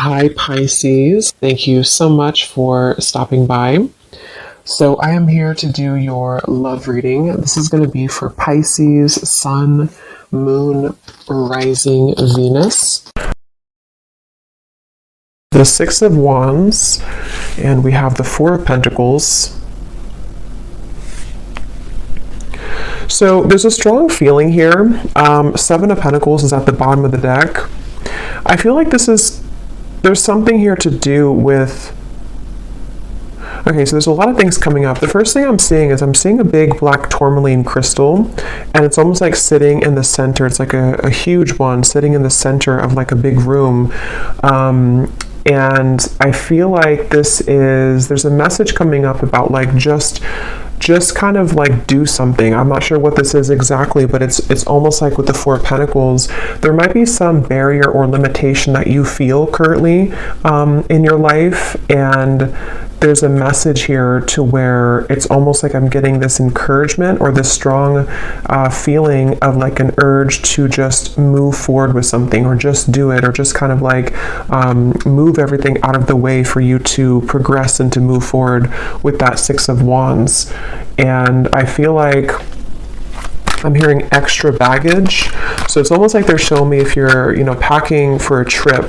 Hi, Pisces. Thank you so much for stopping by. So, I am here to do your love reading. This is going to be for Pisces, Sun, Moon, Rising, Venus. The Six of Wands, and we have the Four of Pentacles. So, there's a strong feeling here. Seven of Pentacles is at the bottom of the deck. I feel like there's something here to do with, okay, so there's a lot of things coming up. The first thing I'm seeing is a big black tourmaline crystal, and it's almost like sitting in the center. It's like a huge one sitting in the center of like a big room. And I feel like there's a message coming up about like just kind of like do something. I'm not sure what this is exactly, but it's almost like with the Four of Pentacles, there might be some barrier or limitation that you feel currently in your life, and there's a message here to where it's almost like I'm getting this encouragement or this strong feeling of like an urge to just move forward with something, or just do it, or just kind of like move everything out of the way for you to progress and to move forward with that Six of Wands. And I feel like I'm hearing extra baggage. So it's almost like they're showing me if you're, packing for a trip,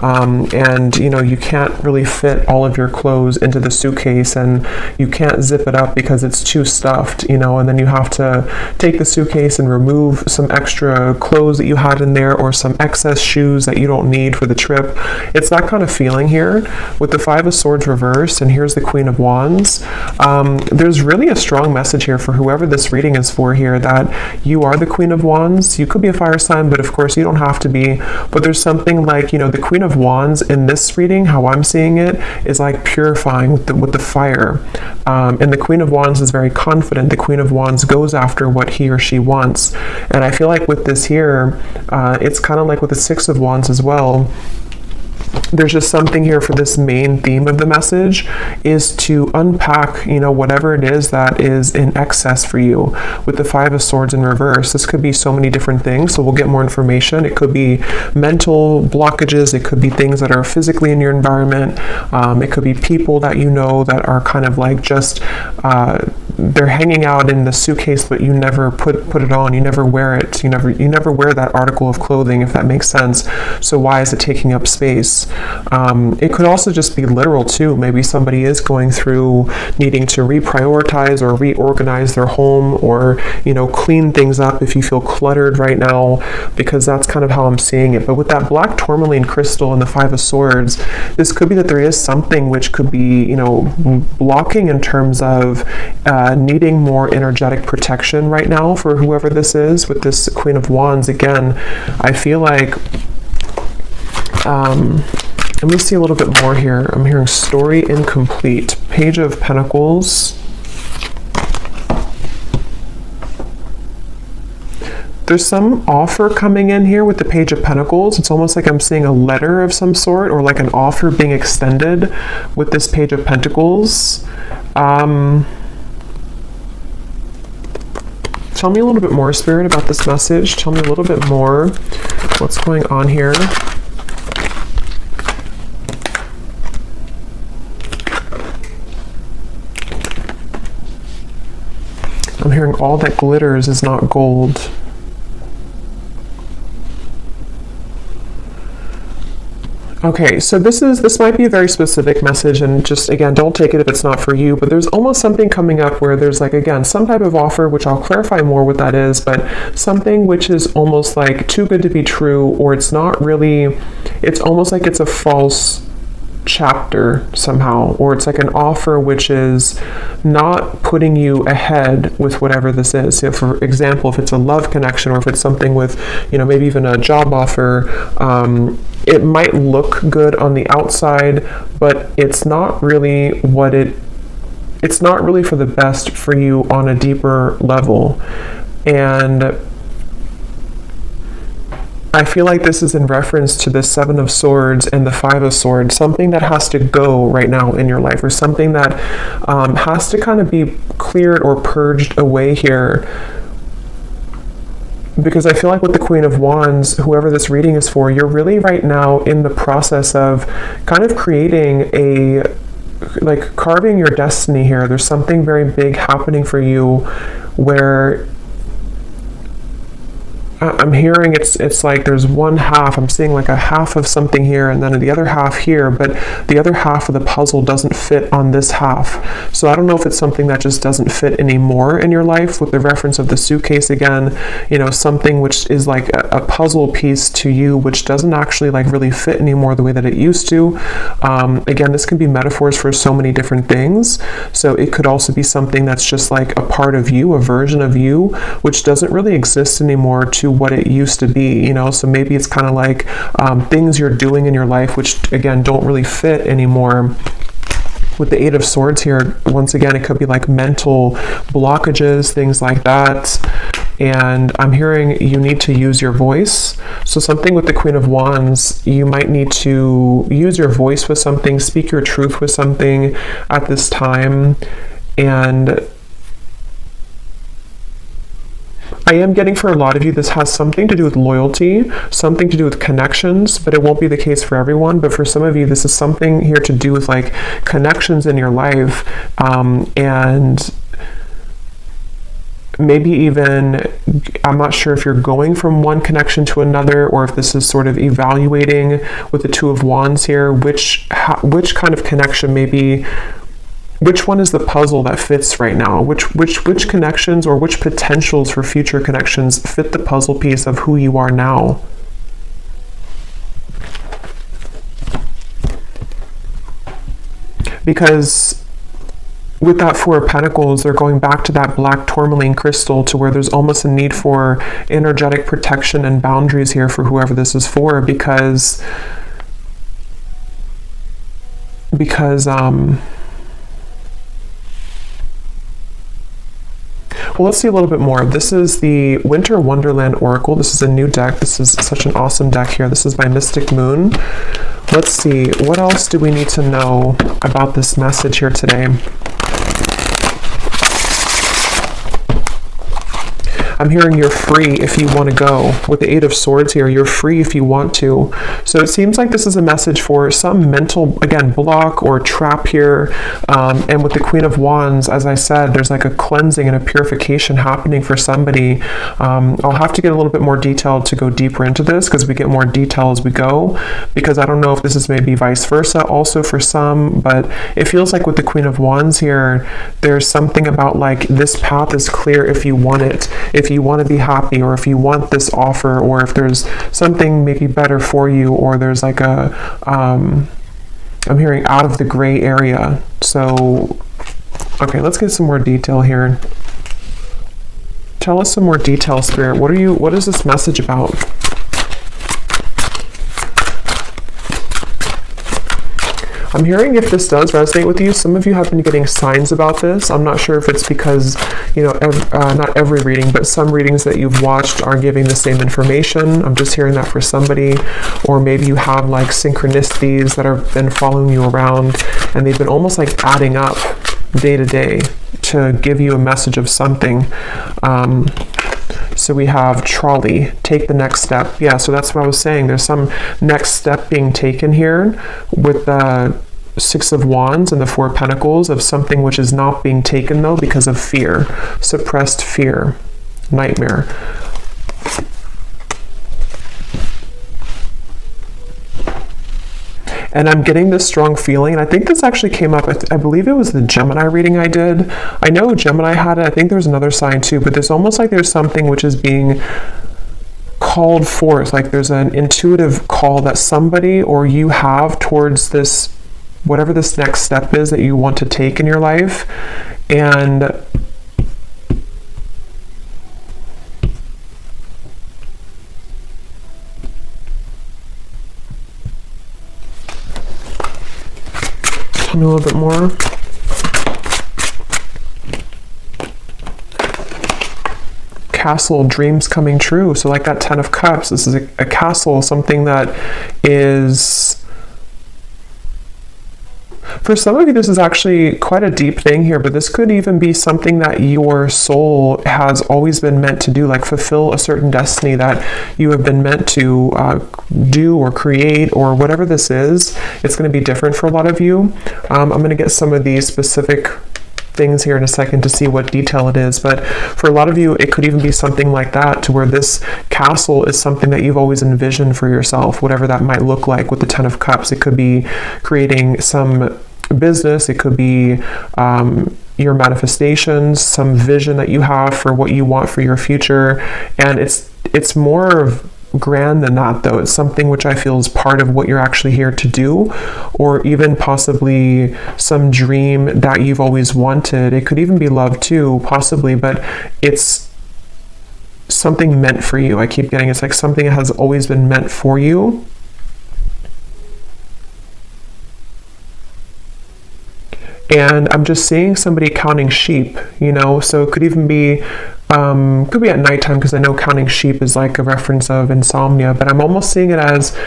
and, you can't really fit all of your clothes into the suitcase, and you can't zip it up because it's too stuffed, and then you have to take the suitcase and remove some extra clothes that you had in there, or some excess shoes that you don't need for the trip. It's that kind of feeling here with the Five of Swords reversed, and here's the Queen of Wands. There's really a strong message here for whoever this reading is for here, that you are the Queen of Wands. You could be a fire sign, but of course you don't have to be. But there's something like, the Queen of Wands in this reading, how I'm seeing it, is like purifying with the fire. And the Queen of Wands is very confident. The Queen of Wands goes after what he or she wants. And I feel like with this here, it's kind of like with the Six of Wands as well. There's just something here for this main theme of the message is to unpack, whatever it is that is in excess for you. With the Five of Swords in reverse, this could be so many different things, so we'll get more information. It could be mental blockages, it could be things that are physically in your environment, it could be people that that are kind of like just they're hanging out in the suitcase, but you never put it on, you never wear it, you never wear that article of clothing, if that makes sense. So why is it taking up space? It could also just be literal too. Maybe somebody is going through needing to reprioritize or reorganize their home, or clean things up if you feel cluttered right now, because that's kind of how I'm seeing it. But with that black tourmaline crystal and the Five of Swords, this could be that there is something which could be blocking in terms of needing more energetic protection right now for whoever this is. With this Queen of Wands, again, I feel like let me see a little bit more here. I'm hearing story incomplete. Page of Pentacles. There's some offer coming in here with the Page of Pentacles. It's almost like I'm seeing a letter of some sort, or like an offer being extended with this Page of Pentacles. Tell me a little bit more, Spirit, about this message. Tell me a little bit more. What's going on here? I'm hearing all that glitters is not gold. Okay, so this might be a very specific message, and just again, don't take it if it's not for you, but there's almost something coming up where there's like, again, some type of offer, which I'll clarify more what that is, but something which is almost like too good to be true, or it's not really, it's almost like it's a false chapter somehow, or it's like an offer which is not putting you ahead with whatever this is. So for example, if it's a love connection, or if it's something with, maybe even a job offer, it might look good on the outside, but it's not really it's not really for the best for you on a deeper level. And I feel like this is in reference to the Seven of Swords and the Five of Swords, something that has to go right now in your life, or something that has to kind of be cleared or purged away here. because I feel like with the Queen of Wands, whoever this reading is for, you're really right now in the process of kind of creating like carving your destiny here. There's something very big happening for you where I'm hearing it's like there's one half, I'm seeing like a half of something here and then the other half here, but the other half of the puzzle doesn't fit on this half. So I don't know if it's something that just doesn't fit anymore in your life, with the reference of the suitcase again, you know, something which is like a puzzle piece to you which doesn't actually like really fit anymore the way that it used to. Again, this can be metaphors for so many different things. So it could also be something that's just like a part of you, a version of you, which doesn't really exist anymore to what it used to be, you know. So maybe it's kind of like things you're doing in your life which again don't really fit anymore. With the Eight of Swords here, once again, it could be like mental blockages, things like that. And I'm hearing you need to use your voice. So something with the Queen of Wands, you might need to use your voice with something, speak your truth with something at this time. And I am getting for a lot of you, this has something to do with loyalty, something to do with connections, but it won't be the case for everyone. But for some of you, this is something here to do with like connections in your life, and maybe even, I'm not sure if you're going from one connection to another, or if this is sort of evaluating with the Two of Wands here, which kind of connection maybe. Which one is the puzzle that fits right now? Which connections or which potentials for future connections fit the puzzle piece of who you are now? Because with that Four of Pentacles, they're going back to that black tourmaline crystal, to where there's almost a need for energetic protection and boundaries here for whoever this is for, because well, let's see a little bit more. This is the Winter Wonderland Oracle. This is a new deck. This is such an awesome deck here. This is by Mystic Moon. Let's see, what else do we need to know about this message here today? I'm hearing you're free if you want to go. With the Eight of Swords here, you're free if you want to. So it seems like this is a message for some mental, again, block or trap here. And with the Queen of Wands, as I said, there's like a cleansing and a purification happening for somebody. I'll have to get a little bit more detailed to go deeper into this, because we get more detail as we go, because I don't know if this is maybe vice versa also for some, but it feels like with the Queen of Wands here, there's something about like this path is clear if you want it. If you want to be happy, or if you want this offer, or if there's something maybe better for you, or there's like a I'm hearing out of the gray area. So okay, let's get some more detail here. Tell us some more detail, Spirit. What is this message about? I'm hearing, if this does resonate with you, some of you have been getting signs about this. I'm not sure if it's because, you know, not every reading, but some readings that you've watched are giving the same information. I'm just hearing that for somebody. Or maybe you have like synchronicities that have been following you around, and they've been almost like adding up day to day to give you a message of something. So we have trolley, take the next step. Yeah, so that's what I was saying. There's some next step being taken here with the Six of Wands and the Four of Pentacles, of something which is not being taken though because of fear, suppressed fear, nightmare. And I'm getting this strong feeling, and I think this actually came up, I believe it was the Gemini reading I did. I know Gemini had it, I think there's another sign too, but there's almost like there's something which is being called forth, like there's an intuitive call that somebody or you have towards this, whatever this next step is that you want to take in your life. And tell me a little bit more. Castle, dreams coming true. So like that Ten of Cups, this is a castle, something that is For some of you, this is actually quite a deep thing here, but this could even be something that your soul has always been meant to do, like fulfill a certain destiny that you have been meant to do or create, or whatever this is. It's going to be different for a lot of you. I'm going to get some of these specific things here in a second to see what detail it is, but for a lot of you it could even be something like that, to where this castle is something that you've always envisioned for yourself, whatever that might look like. With the Ten of Cups, it could be creating some business, it could be your manifestations, some vision that you have for what you want for your future, and it's more grand than that, though. It's something which I feel is part of what you're actually here to do, or even possibly some dream that you've always wanted. It could even be love too, possibly, but it's something meant for you. I keep getting it's like something that has always been meant for you. And I'm just seeing somebody counting sheep, you know, so it could even be could be at nighttime, because I know counting sheep is like a reference of insomnia, but I'm almost seeing it as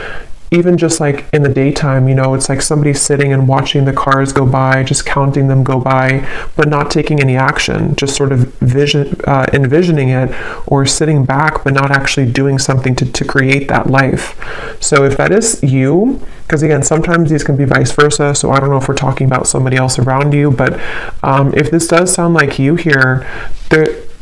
even just like in the daytime, you know, it's like somebody sitting and watching the cars go by, just counting them go by, but not taking any action, just sort of envisioning it, or sitting back, but not actually doing something to create that life. So if that is you, because again, sometimes these can be vice versa, so I don't know if we're talking about somebody else around you, but if this does sound like you here,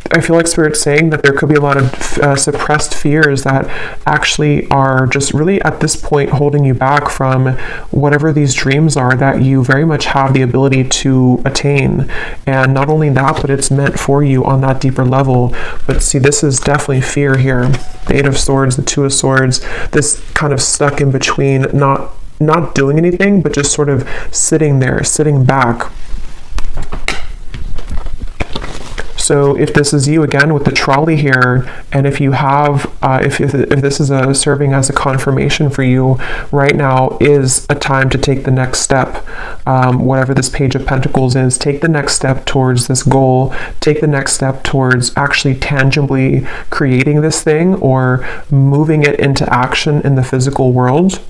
I feel like Spirit's saying that there could be a lot of suppressed fears that actually are just really at this point holding you back from whatever these dreams are that you very much have the ability to attain. And not only that, but it's meant for you on that deeper level. But see, this is definitely fear here. The Eight of Swords, the Two of Swords, this kind of stuck in between, not doing anything, but just sort of sitting there, sitting back. So if this is you, again, with the trolley here, and if you have, if this is serving as a confirmation for you, right now is a time to take the next step. Whatever this Page of Pentacles is, take the next step towards this goal, take the next step towards actually tangibly creating this thing, or moving it into action in the physical world.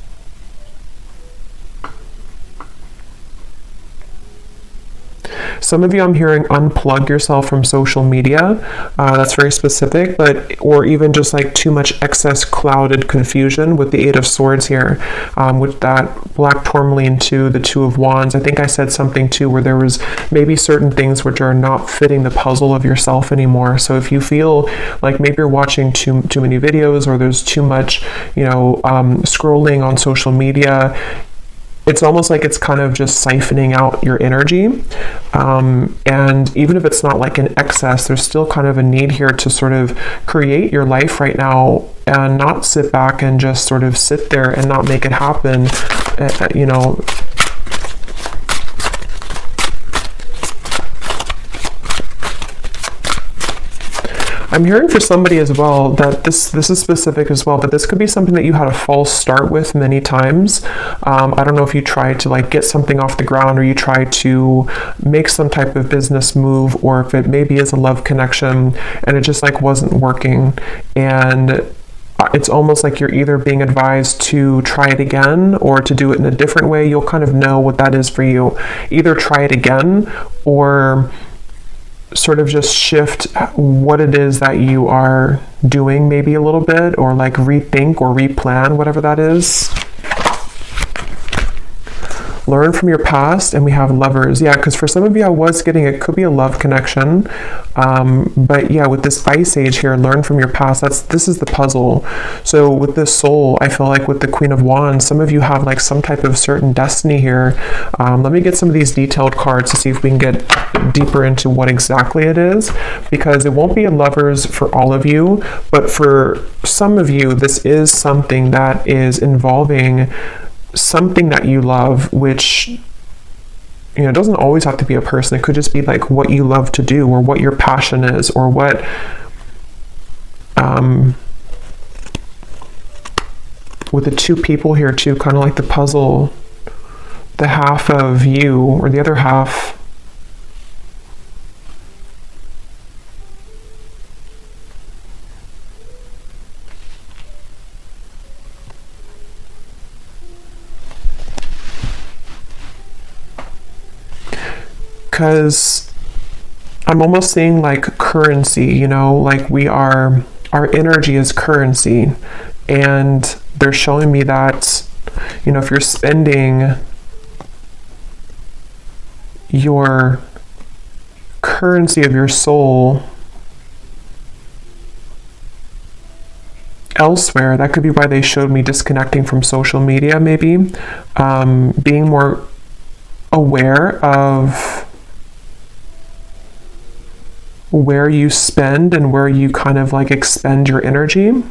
Some of you, I'm hearing, unplug yourself from social media. That's very specific, but or even just like too much excess clouded confusion with the Eight of Swords here, with that black tourmaline to the Two of Wands. I think I said something too where there was maybe certain things which are not fitting the puzzle of yourself anymore. So if you feel like maybe you're watching too many videos, or there's too much, you know, scrolling on social media, it's almost like it's kind of just siphoning out your energy. And even if it's not like an excess, there's still kind of a need here to sort of create your life right now, and not sit back and just sort of sit there and not make it happen, you know. I'm hearing for somebody as well that this is specific as well, but this could be something that you had a false start with many times. I don't know if you tried to like get something off the ground, or you tried to make some type of business move, or if it maybe is a love connection and it just like wasn't working. And it's almost like you're either being advised to try it again or to do it in a different way. You'll kind of know what that is for you. Either try it again, or sort of just shift what it is that you are doing maybe a little bit, or like rethink or replan, whatever that is. Learn from your past, and we have Lovers. Yeah, because for some of you, I was getting, it could be a love connection. But yeah, with this Ice Age here, learn from your past. This is the puzzle. So with this Soul, I feel like with the Queen of Wands, some of you have like some type of certain destiny here. Let me get some of these detailed cards to see if we can get deeper into what exactly it is, because it won't be a Lovers for all of you, but for some of you, this is something that is involving something that you love, which, you know, doesn't always have to be a person. It could just be like what you love to do, or what your passion is, or what with the two people here too, kind of like the puzzle, the half of you or the other half because I'm almost seeing like currency, you know, like our energy is currency. And they're showing me that, you know, if you're spending your currency of your soul elsewhere, that could be why they showed me disconnecting from social media, maybe. Being more aware of where you spend and where you kind of like expend your energy.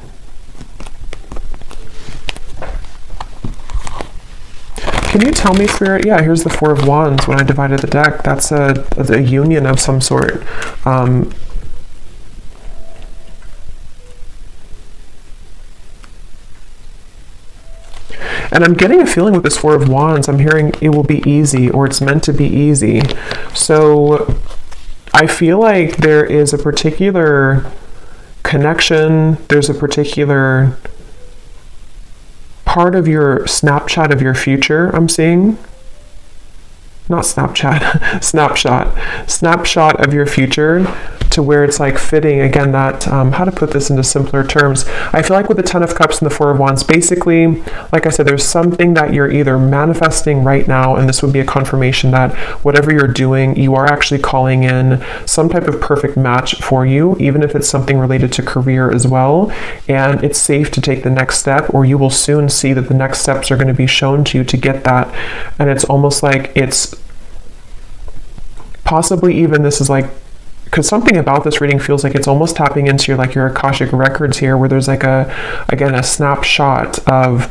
Can you tell me, Spirit? Yeah, here's the Four of Wands when I divided the deck. That's a union of some sort. And I'm getting a feeling with this Four of Wands, I'm hearing it will be easy, or it's meant to be easy. So I feel like there is a particular connection, there's a particular part of your Snapchat of your future I'm seeing. Not Snapchat, snapshot of your future, to where it's like fitting, again, that, how to put this into simpler terms. I feel like with the Ten of Cups and the Four of Wands, basically, like I said, there's something that you're either manifesting right now, and this would be a confirmation that whatever you're doing, you are actually calling in some type of perfect match for you, even if it's something related to career as well. And it's safe to take the next step, or you will soon see that the next steps are going to be shown to you to get that. And it's almost like it's possibly even, this is like, because something about this reading feels like it's almost tapping into your, like your Akashic records here, where there's like a snapshot of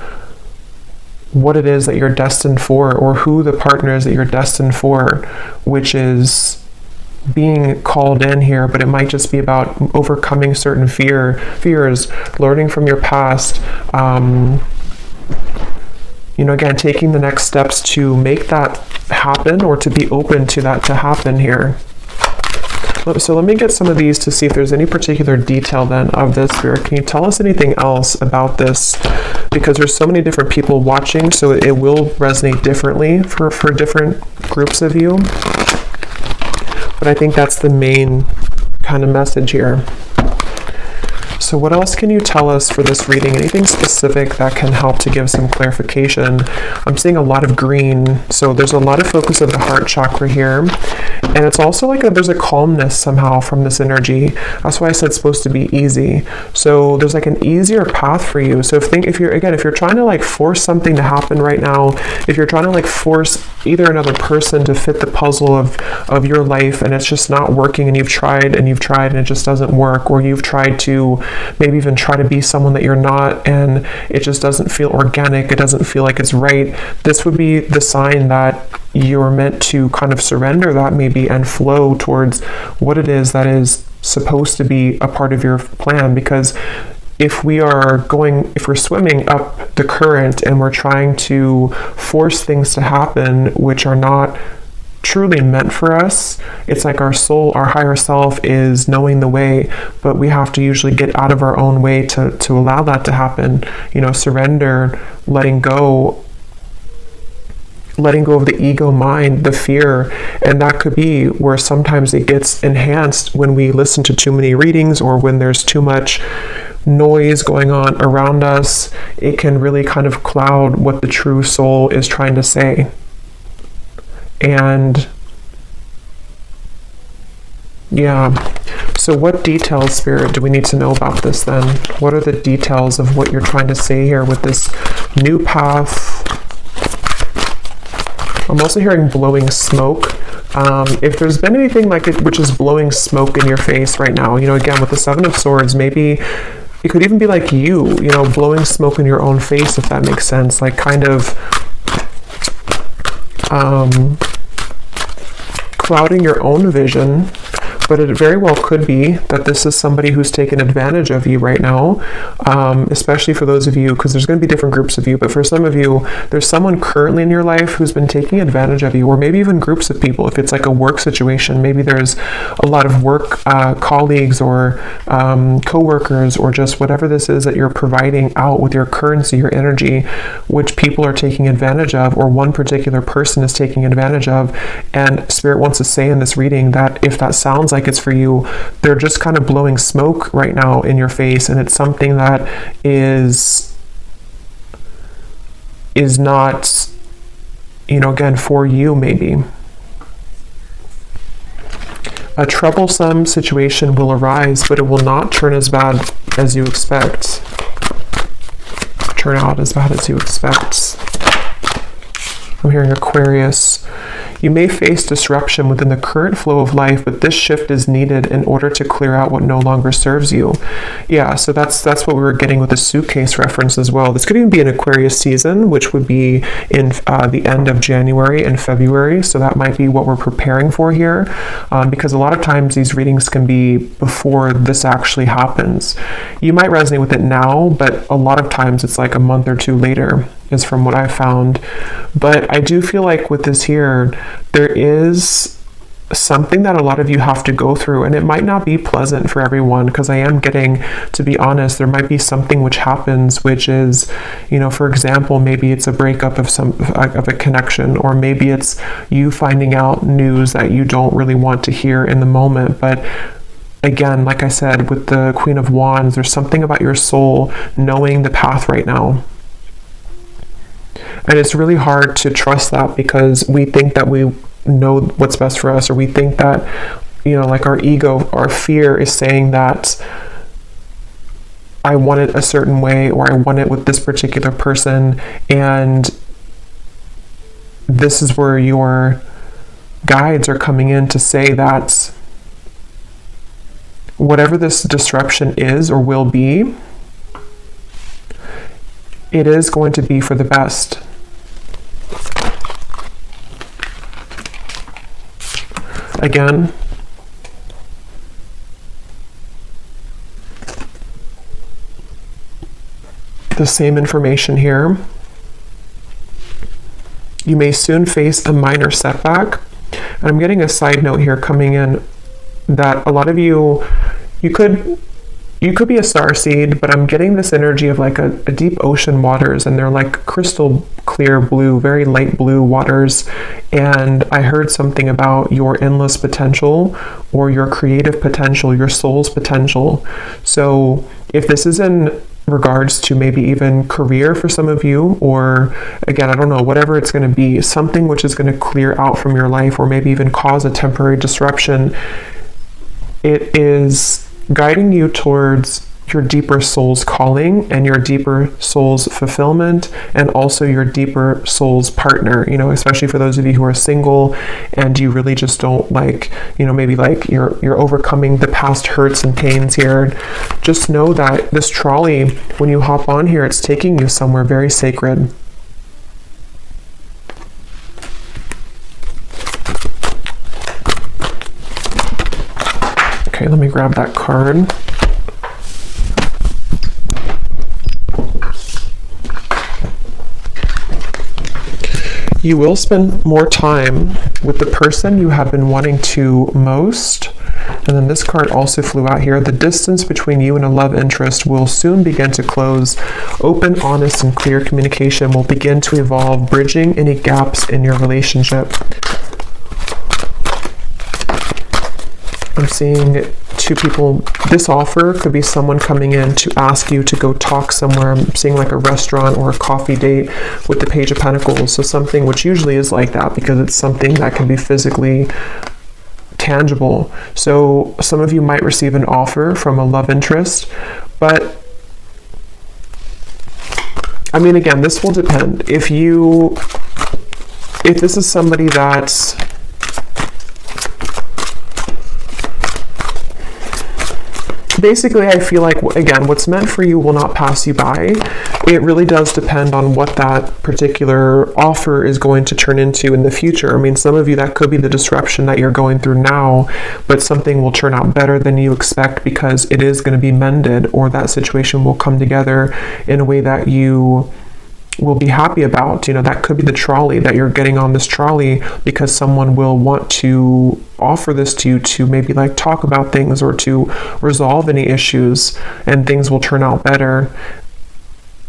what it is that you're destined for, or who the partner is that you're destined for, which is being called in here. But it might just be about overcoming certain fears, learning from your past, you know, again, taking the next steps to make that happen, or to be open to that to happen here. So let me get some of these to see if there's any particular detail then of this, Spirit. Can you tell us anything else about this? Because there's so many different people watching, so it will resonate differently for different groups of you. But I think that's the main kind of message here. So what else can you tell us for this reading? Anything specific that can help to give some clarification? I'm seeing a lot of green, so there's a lot of focus of the heart chakra here. And it's also like there's a calmness somehow from this energy. That's why I said it's supposed to be easy. So there's like an easier path for you. So if you're trying to like force something to happen right now, if you're trying to like force either another person to fit the puzzle of your life, and it's just not working, and you've tried and it just doesn't work, or you've tried to maybe even try to be someone that you're not, and it just doesn't feel organic, it doesn't feel like it's right, this would be the sign that you're meant to kind of surrender that maybe and flow towards what it is that is supposed to be a part of your plan. Because if we're swimming up the current and we're trying to force things to happen which are not truly meant for us, it's like our soul, our higher self is knowing the way, but we have to usually get out of our own way to allow that to happen. You know, surrender, letting go of the ego mind, the fear. And that could be where sometimes it gets enhanced when we listen to too many readings, or when there's too much noise going on around us. It can really kind of cloud what the true soul is trying to say. And yeah, so what details, Spirit, do we need to know about this then? What are the details of what you're trying to say here with this new path? I'm also hearing blowing smoke. If there's been anything like it which is blowing smoke in your face right now, you know, again, with the Seven of Swords, maybe it could even be like you know, blowing smoke in your own face, if that makes sense, like kind of clouding your own vision. But it very well could be that this is somebody who's taken advantage of you right now, especially for those of you, because there's going to be different groups of you, but for some of you, there's someone currently in your life who's been taking advantage of you, or maybe even groups of people. If it's like a work situation, maybe there's a lot of work colleagues or co-workers, or just whatever this is that you're providing out with your currency, your energy, which people are taking advantage of, or one particular person is taking advantage of. And Spirit wants to say in this reading that if that sounds like it's for you, they're just kind of blowing smoke right now in your face, and it's something that is not, again, for you. Maybe a troublesome situation will arise, but it will not turn as bad as you expect. Turn out as bad as you expect. I'm hearing Aquarius. You may face disruption within the current flow of life, but this shift is needed in order to clear out what no longer serves you. Yeah, so that's what we were getting with the suitcase reference as well. This could even be an Aquarius season, which would be in the end of January and February. So that might be what we're preparing for here, because a lot of times these readings can be before this actually happens. You might resonate with it now, but a lot of times it's like a month or two later, is from what I found. But I do feel like with this here, there is something that a lot of you have to go through, and it might not be pleasant for everyone, because I am getting, to be honest, there might be something which happens, which is, for example, maybe it's a breakup of a connection, or maybe it's you finding out news that you don't really want to hear in the moment. But again, like I said, with the Queen of Wands, there's something about your soul knowing the path right now. And it's really hard to trust that, because we think that we know what's best for us, or we think that, like our ego, our fear is saying that I want it a certain way, or I want it with this particular person. And this is where your guides are coming in to say that whatever this disruption is or will be, it is going to be for the best. Again, the same information here. You may soon face a minor setback. And I'm getting a side note here coming in that a lot of you could be a starseed, but I'm getting this energy of like a deep ocean waters, and they're like crystal clear blue, very light blue waters. And I heard something about your endless potential, or your creative potential, your soul's potential. So if this is in regards to maybe even career for some of you, or again, I don't know, whatever it's going to be, something which is going to clear out from your life, or maybe even cause a temporary disruption, it is guiding you towards your deeper soul's calling and your deeper soul's fulfillment, and also your deeper soul's partner, especially for those of you who are single and you really just don't like, maybe like you're overcoming the past hurts and pains here. Just know that this trolley, when you hop on here, it's taking you somewhere very sacred. Okay, let me grab that card. You will spend more time with the person you have been wanting to most. And then this card also flew out here. The distance between you and a love interest will soon begin to close. Open, honest, and clear communication will begin to evolve, bridging any gaps in your relationship. I'm seeing two people. This offer could be someone coming in to ask you to go talk somewhere. I'm seeing like a restaurant or a coffee date with the Page of Pentacles. So something which usually is like that, because it's something that can be physically tangible. So some of you might receive an offer from a love interest, but I mean, again, this will depend. If this is somebody that's basically, I feel like, again, what's meant for you will not pass you by. It really does depend on what that particular offer is going to turn into in the future. I mean, some of you, that could be the disruption that you're going through now, but something will turn out better than you expect because it is going to be mended, or that situation will come together in a way that you will be happy about. You know, that could be the trolley, that you're getting on this trolley because someone will want to offer this to you to maybe like talk about things or to resolve any issues, and things will turn out better.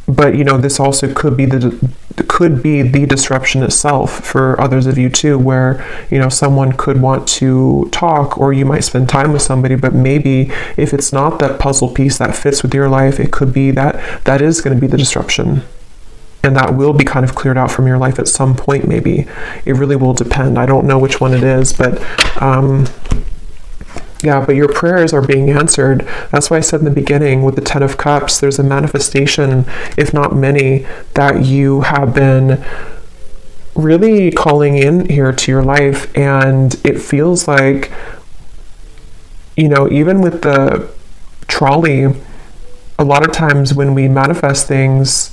But you know, this also could be the disruption itself for others of you too, where you know, someone could want to talk, or you might spend time with somebody, but maybe if it's not that puzzle piece that fits with your life, it could be that is going to be the disruption. And that will be kind of cleared out from your life at some point, maybe. It really will depend. I don't know which one it is, but yeah, but your prayers are being answered. That's why I said in the beginning with the 10 of Cups, there's a manifestation, if not many, that you have been really calling in here to your life. And it feels like, you know, even with the trolley, a lot of times when we manifest things,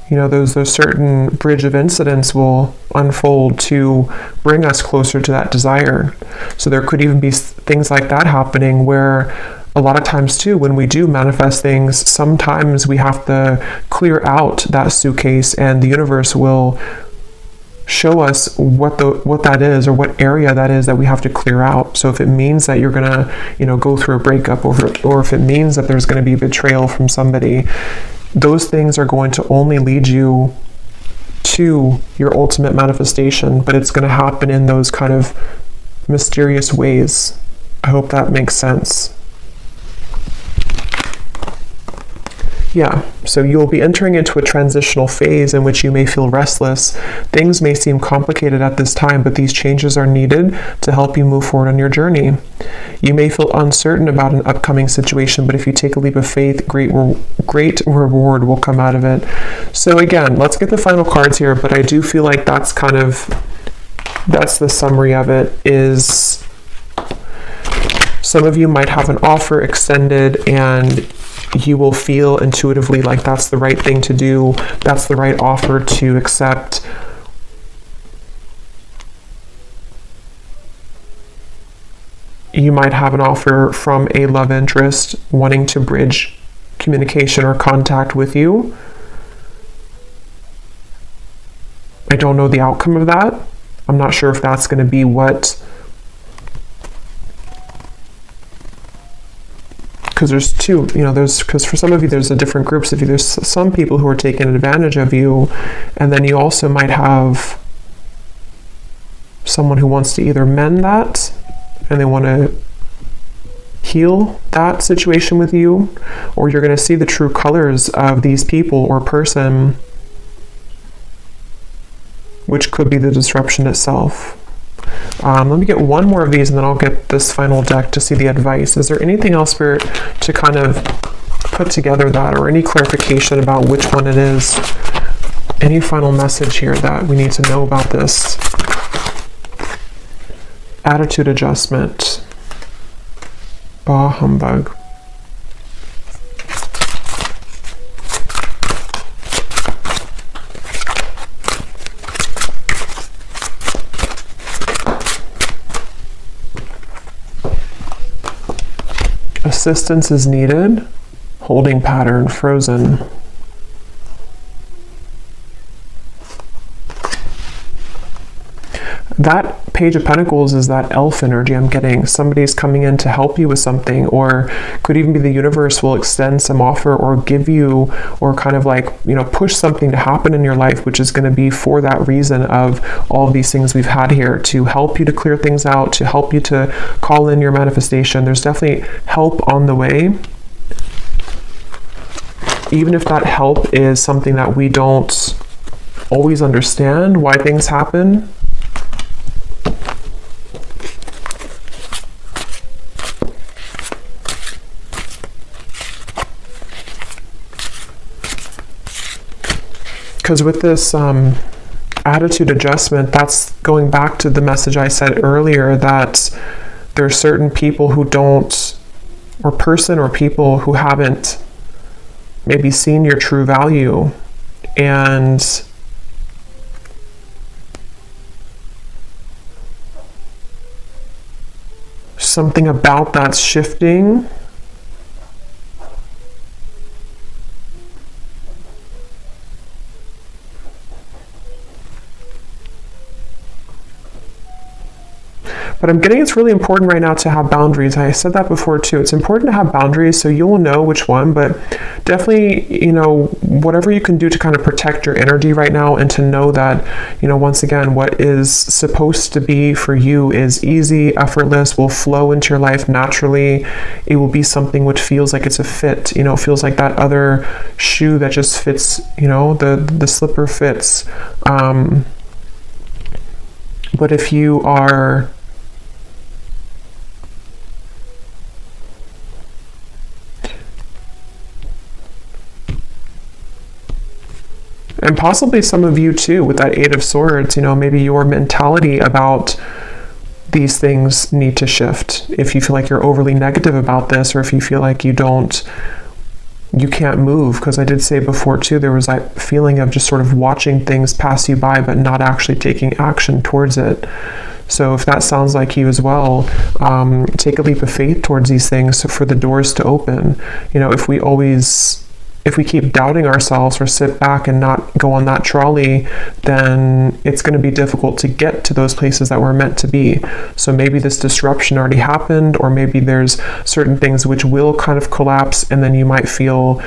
you know, those certain bridge of incidents will unfold to bring us closer to that desire. So there could even be things like that happening, where a lot of times too, when we do manifest things, sometimes we have to clear out that suitcase, and the universe will show us what that is, or what area that is that we have to clear out. So if it means that you're gonna, you know, go through a breakup, or if it means that there's going to be betrayal from somebody, those things are going to only lead you to your ultimate manifestation, but it's going to happen in those kind of mysterious ways. I hope that makes sense. Yeah, so you'll be entering into a transitional phase in which you may feel restless. Things may seem complicated at this time, but these changes are needed to help you move forward on your journey. You may feel uncertain about an upcoming situation, but if you take a leap of faith, great reward will come out of it. So again, let's get the final cards here, but I do feel like that's the summary of it. Is some of you might have an offer extended, and you will feel intuitively like that's the right thing to do, that's the right offer to accept. You might have an offer from a love interest wanting to bridge communication or contact with you. I don't know the outcome of that. I'm not sure if that's going to be what, because there's two, you know, because for some of you, there's a different groups of you. There's some people who are taking advantage of you, and then you also might have someone who wants to either mend that, and they want to heal that situation with you, or you're going to see the true colors of these people or person, which could be the disruption itself. Let me get one more of these, and then I'll get this final deck to see the advice. Is there anything else, Spirit, to kind of put together that, or any clarification about which one it is? Any final message here that we need to know about this? Attitude adjustment. Bah humbug. Assistance is needed. Holding pattern, frozen. That Page of Pentacles is that elf energy I'm getting. Somebody's coming in to help you with something, or could even be the universe will extend some offer or give you, or kind of like, you know, push something to happen in your life, which is going to be for that reason of all of these things we've had here, to help you to clear things out, to help you to call in your manifestation. There's definitely help on the way. Even if that help is something that we don't always understand why things happen. Because with this attitude adjustment, that's going back to the message I said earlier, that there are certain people who don't or person or people who haven't maybe seen your true value, and something about that's shifting. But I'm getting it's really important right now to have boundaries. I said that before too. It's important to have boundaries so you will know which one, but definitely, you know, whatever you can do to kind of protect your energy right now, and to know that, you know, once again, what is supposed to be for you is easy, effortless, will flow into your life naturally. It will be something which feels like it's a fit, you know, feels like that other shoe that just fits, you know, the slipper fits. But if you are and possibly some of you too, with that Eight of Swords, you know, maybe your mentality about these things need to shift. If you feel like you're overly negative about this, or if you feel like you can't move, because I did say before too, there was that feeling of just sort of watching things pass you by, but not actually taking action towards it. So if that sounds like you as well, take a leap of faith towards these things for the doors to open. You know, if we keep doubting ourselves or sit back and not go on that trolley, then it's going to be difficult to get to those places that we're meant to be. So maybe this disruption already happened, or maybe there's certain things which will kind of collapse, and then you might feel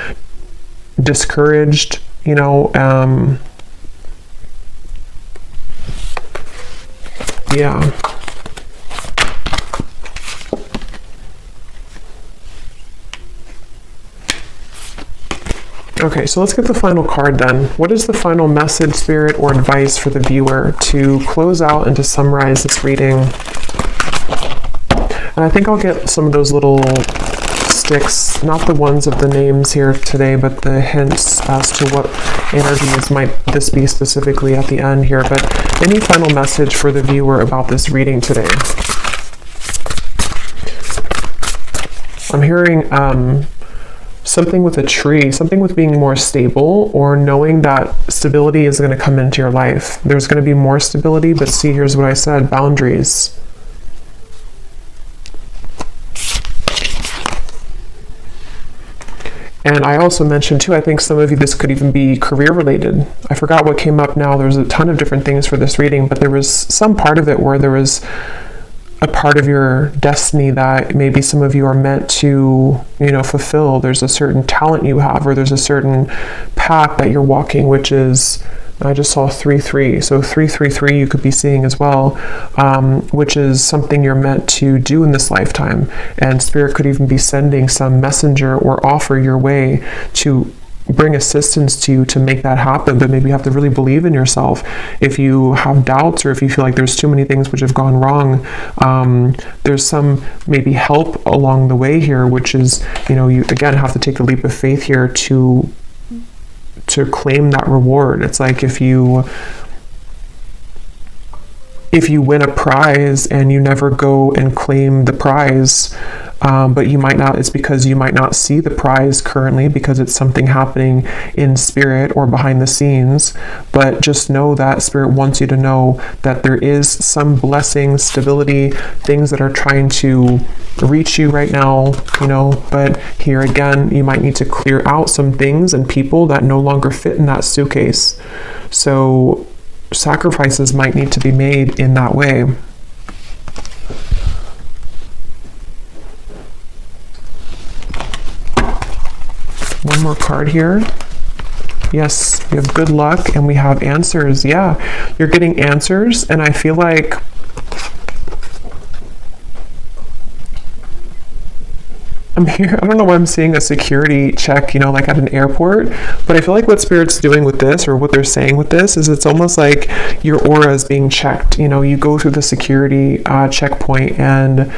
discouraged, you know. Yeah. Okay, so let's get the final card then. What is the final message, spirit, or advice for the viewer to close out and to summarize this reading? And I think I'll get some of those little sticks, not the ones of the names here today, but the hints as to what energies might this be specifically at the end here. But any final message for the viewer about this reading today? I'm hearing something with a tree, something with being more stable, or knowing that stability is going to come into your life. There's going to be more stability, but see, here's what I said, boundaries. And I also mentioned too, I think some of you, this could even be career related. I forgot what came up now. There's a ton of different things for this reading, but there was some part of it where there was a part of your destiny that maybe some of you are meant to, you know, fulfill. There's a certain talent you have, or there's a certain path that you're walking, which is, I just saw 3-3. So 3-3-3 you could be seeing as well, which is something you're meant to do in this lifetime. And Spirit could even be sending some messenger or offer your way to bring assistance to you to make that happen. But maybe you have to really believe in yourself. If you have doubts, or if you feel like there's too many things which have gone wrong, there's some maybe help along the way here, which is, you know, you again have to take the leap of faith here to claim that reward. It's like if you win a prize and you never go and claim the prize, but you might not, it's because you might not see the prize currently, because it's something happening in spirit or behind the scenes. But just know that Spirit wants you to know that there is some blessing, stability, things that are trying to reach you right now, you know. But here again, you might need to clear out some things and people that no longer fit in that suitcase. So sacrifices might need to be made in that way. One more card here. Yes, we have good luck and we have answers. Yeah, you're getting answers, and I feel like I'm here. I don't know why I'm seeing a security check, you know, like at an airport, but I feel like what Spirit's doing with this, or what they're saying with this, is it's almost like your aura is being checked. You know, you go through the security checkpoint, and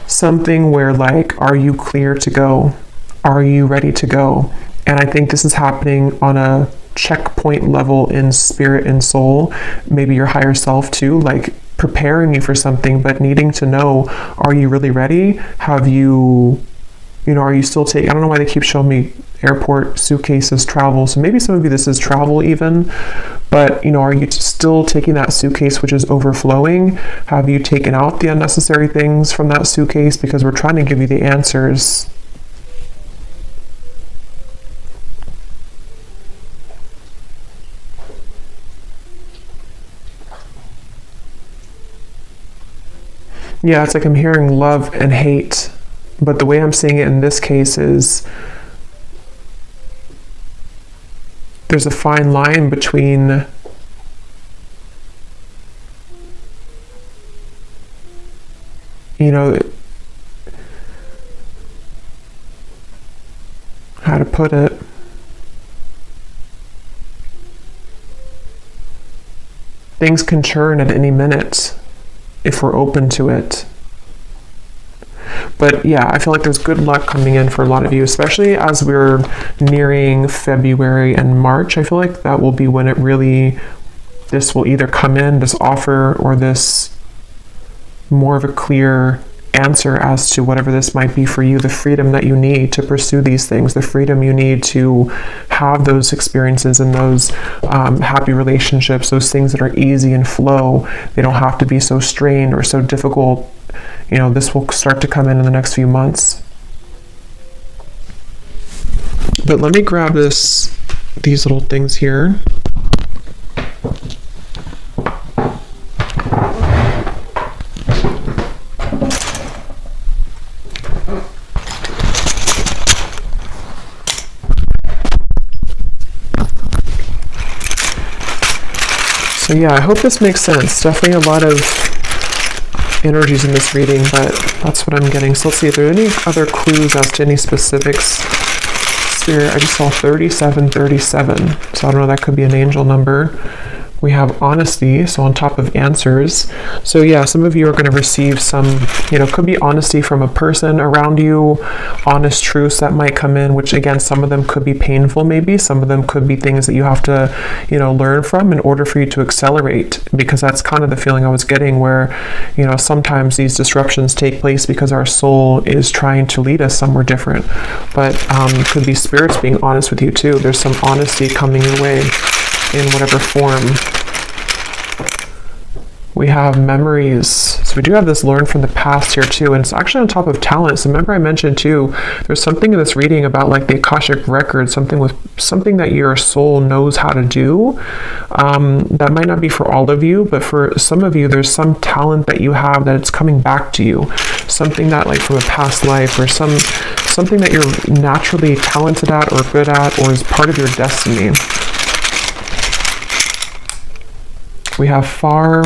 something where like, are you clear to go? Are you ready to go? And I think this is happening on a checkpoint level in spirit and soul, maybe your higher self too, like preparing you for something, but needing to know, are you really ready? Have you You know, are you still taking, I don't know why they keep showing me airport, suitcases, travel. So maybe some of you, this is travel even, but you know, are you still taking that suitcase which is overflowing? Have you taken out the unnecessary things from that suitcase? Because we're trying to give you the answers. Yeah, it's like I'm hearing love and hate, but the way I'm seeing it in this case is there's a fine line between you know, how to put it. Things can churn at any minute if we're open to it. But yeah, I feel like there's good luck coming in for a lot of you, especially as we're nearing February and March. I feel like that will be when it really, this will either come in, this offer, or this more of a clear answer as to whatever this might be for you, the freedom that you need to pursue these things, the freedom you need to have those experiences and those happy relationships, those things that are easy and flow. They don't have to be so strained or so difficult. You know, this will start to come in the next few months. But let me grab these little things here. So yeah, I hope this makes sense. Definitely a lot of energies in this reading, but that's what I'm getting. So let's see if there are any other clues as to any specifics. Spirit, I just saw 3737. So I don't know, that could be an angel number. We have honesty, so on top of answers. So yeah, some of you are going to receive some, you know, could be honesty from a person around you, honest truths that might come in, which again, some of them could be painful maybe, some of them could be things that you have to, you know, learn from in order for you to accelerate, because that's kind of the feeling I was getting where, you know, sometimes these disruptions take place because our soul is trying to lead us somewhere different. But could be spirits being honest with you too. There's some honesty coming your way in whatever form. We have memories. So we do have this learn from the past here too, and it's actually on top of talent. So remember I mentioned too, there's something in this reading about like the Akashic record, something that your soul knows how to do. That might not be for all of you, but for some of you, there's some talent that you have that it's coming back to you. Something that like from a past life, or something that you're naturally talented at or good at, or is part of your destiny. We have far,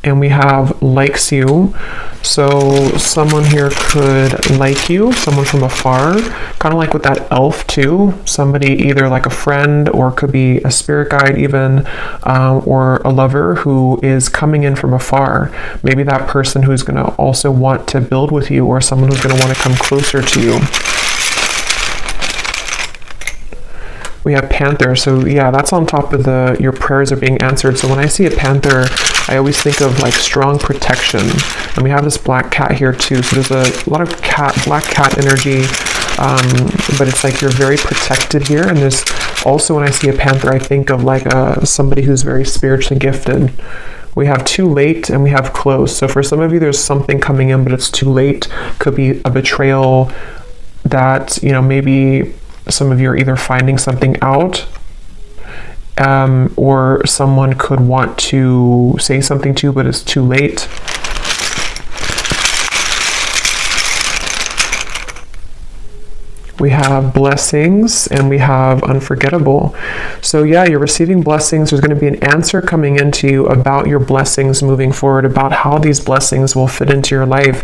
and we have likes you. So someone here could like you, someone from afar, kind of like with that elf too. Somebody either like a friend, or could be a spirit guide even, or a lover who is coming in from afar. Maybe that person who's going to also want to build with you, or someone who's going to want to come closer to you. We have panther. So yeah, that's on top of your prayers are being answered. So when I see a panther, I always think of like strong protection. And we have this black cat here too. So there's a lot of black cat energy, but it's like you're very protected here. And there's also, when I see a panther, I think of like somebody who's very spiritually gifted. We have too late, and we have close. So for some of you, there's something coming in, but it's too late. Could be a betrayal that, you know, maybe some of you are either finding something out, or someone could want to say something to you, but it's too late. We have blessings, and we have unforgettable. So yeah, you're receiving blessings. There's going to be an answer coming into you about your blessings moving forward, about how these blessings will fit into your life.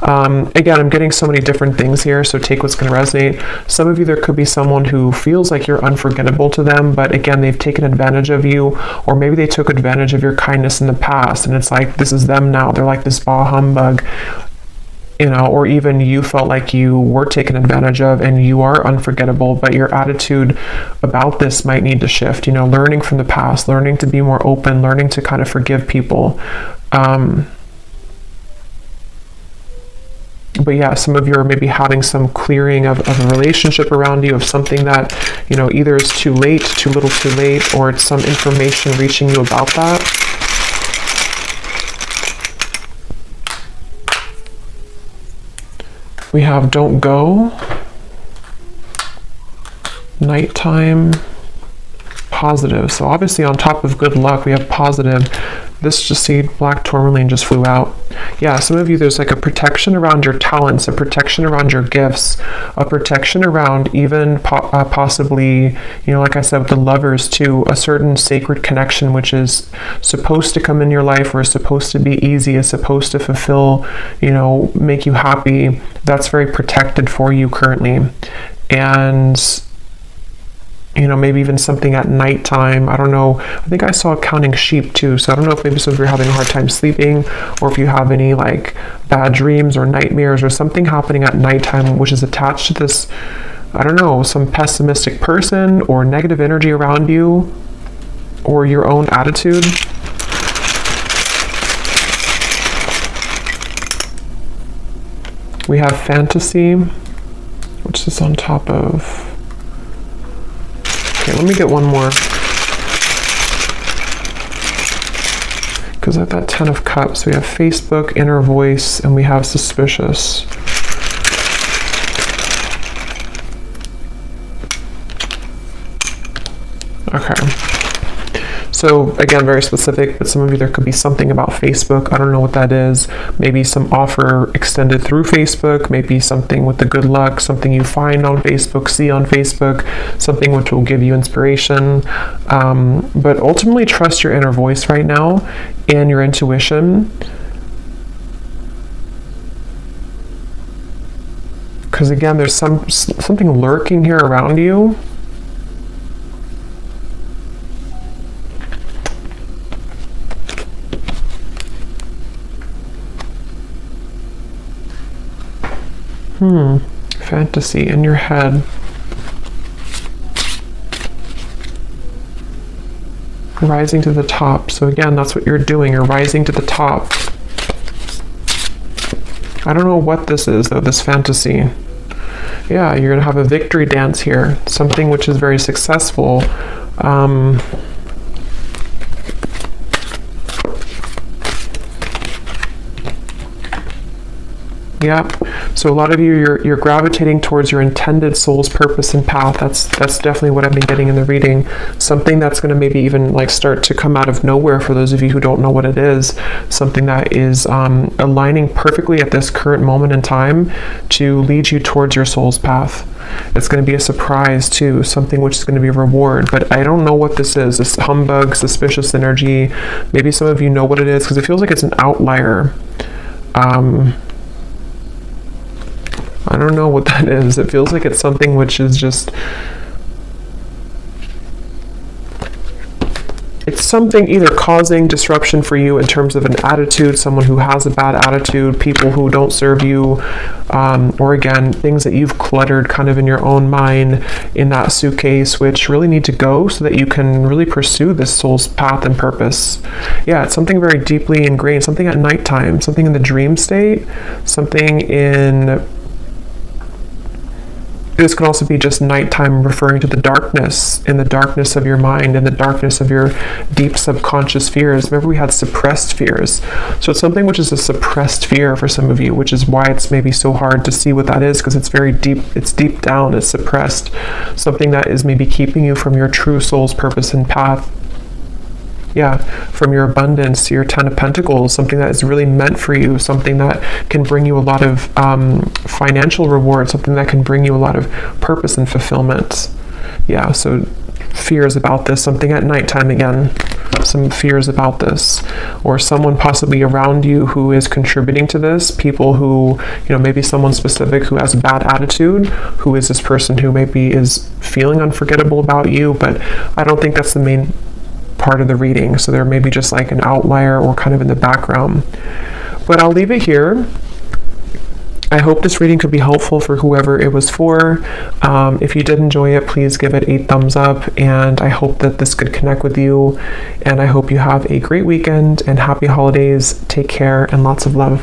Again, I'm getting so many different things here, so take what's going to resonate. Some of you, there could be someone who feels like you're unforgettable to them, but again, they've taken advantage of you, or maybe they took advantage of your kindness in the past, and it's like, this is them now. They're like this bah humbug. You know, or even you felt like you were taken advantage of and you are unforgettable, but your attitude about this might need to shift. You know, learning from the past, learning to be more open, learning to kind of forgive people. But yeah, some of you are maybe having some clearing of a relationship around you, of something that, you know, either is too late, too little too late, or it's some information reaching you about that. We have don't go, nighttime, positive. So obviously on top of good luck, we have positive. This just see black tourmaline just flew out. Yeah, some of you, there's like a protection around your talents, a protection around your gifts, a protection around even possibly, you know, like I said with the lovers too, a certain sacred connection which is supposed to come in your life, or is supposed to be easy, is supposed to fulfill, you know, make you happy. That's very protected for you currently. And you know, maybe even something at nighttime. I don't know. I think I saw counting sheep too. So I don't know if maybe some of you are having a hard time sleeping, or if you have any like bad dreams or nightmares or something happening at nighttime which is attached to this, I don't know, some pessimistic person or negative energy around you, or your own attitude. We have fantasy, which is on top of. Okay, let me get one more. Because at that 10 of Cups, we have Facebook, inner voice, and we have suspicious. Okay. So again, very specific, but some of you, there could be something about Facebook. I don't know what that is. Maybe some offer extended through Facebook, maybe something with the good luck, something you find on Facebook, see on Facebook, something which will give you inspiration. But ultimately trust your inner voice right now and your intuition. Because again, there's something lurking here around you. Fantasy in your head. Rising to the top. So again, that's what you're doing. You're rising to the top. I don't know what this is though, this fantasy. Yeah, you're gonna have a victory dance here. Something which is very successful. Yeah. So a lot of you, you're gravitating towards your intended soul's purpose and path. That's definitely what I've been getting in the reading. Something that's going to maybe even like start to come out of nowhere for those of you who don't know what it is. Something that is aligning perfectly at this current moment in time to lead you towards your soul's path. It's going to be a surprise too, something which is going to be a reward, but I don't know what this is. This humbug, suspicious energy. Maybe some of you know what it is because it feels like it's an outlier. I don't know what that is. It feels like it's something which is just, it's something either causing disruption for you in terms of an attitude, someone who has a bad attitude, people who don't serve you, or again, things that you've cluttered kind of in your own mind in that suitcase, which really need to go so that you can really pursue this soul's path and purpose. Yeah, it's something very deeply ingrained, something at nighttime, something in the dream state, something in... This can also be just nighttime, referring to the darkness, in the darkness of your mind, in the darkness of your deep subconscious fears. Remember, we had suppressed fears. So it's something which is a suppressed fear for some of you, which is why it's maybe so hard to see what that is, because it's very deep, it's deep down, it's suppressed. Something that is maybe keeping you from your true soul's purpose and path. Yeah, from your abundance to your 10 of Pentacles, something that is really meant for you, something that can bring you a lot of financial reward, something that can bring you a lot of purpose and fulfillment. Yeah, so fears about this, something at nighttime again, some fears about this, or someone possibly around you who is contributing to this, people who, you know, maybe someone specific who has a bad attitude, who is this person who maybe is feeling unforgettable about you, but I don't think that's the main part of the reading, so there may be just like an outlier or kind of in the background. But I'll leave it here. I hope this reading could be helpful for whoever it was for. If you did enjoy it, please give it a thumbs up, and I hope that this could connect with you, and I hope you have a great weekend and happy holidays. Take care and lots of love.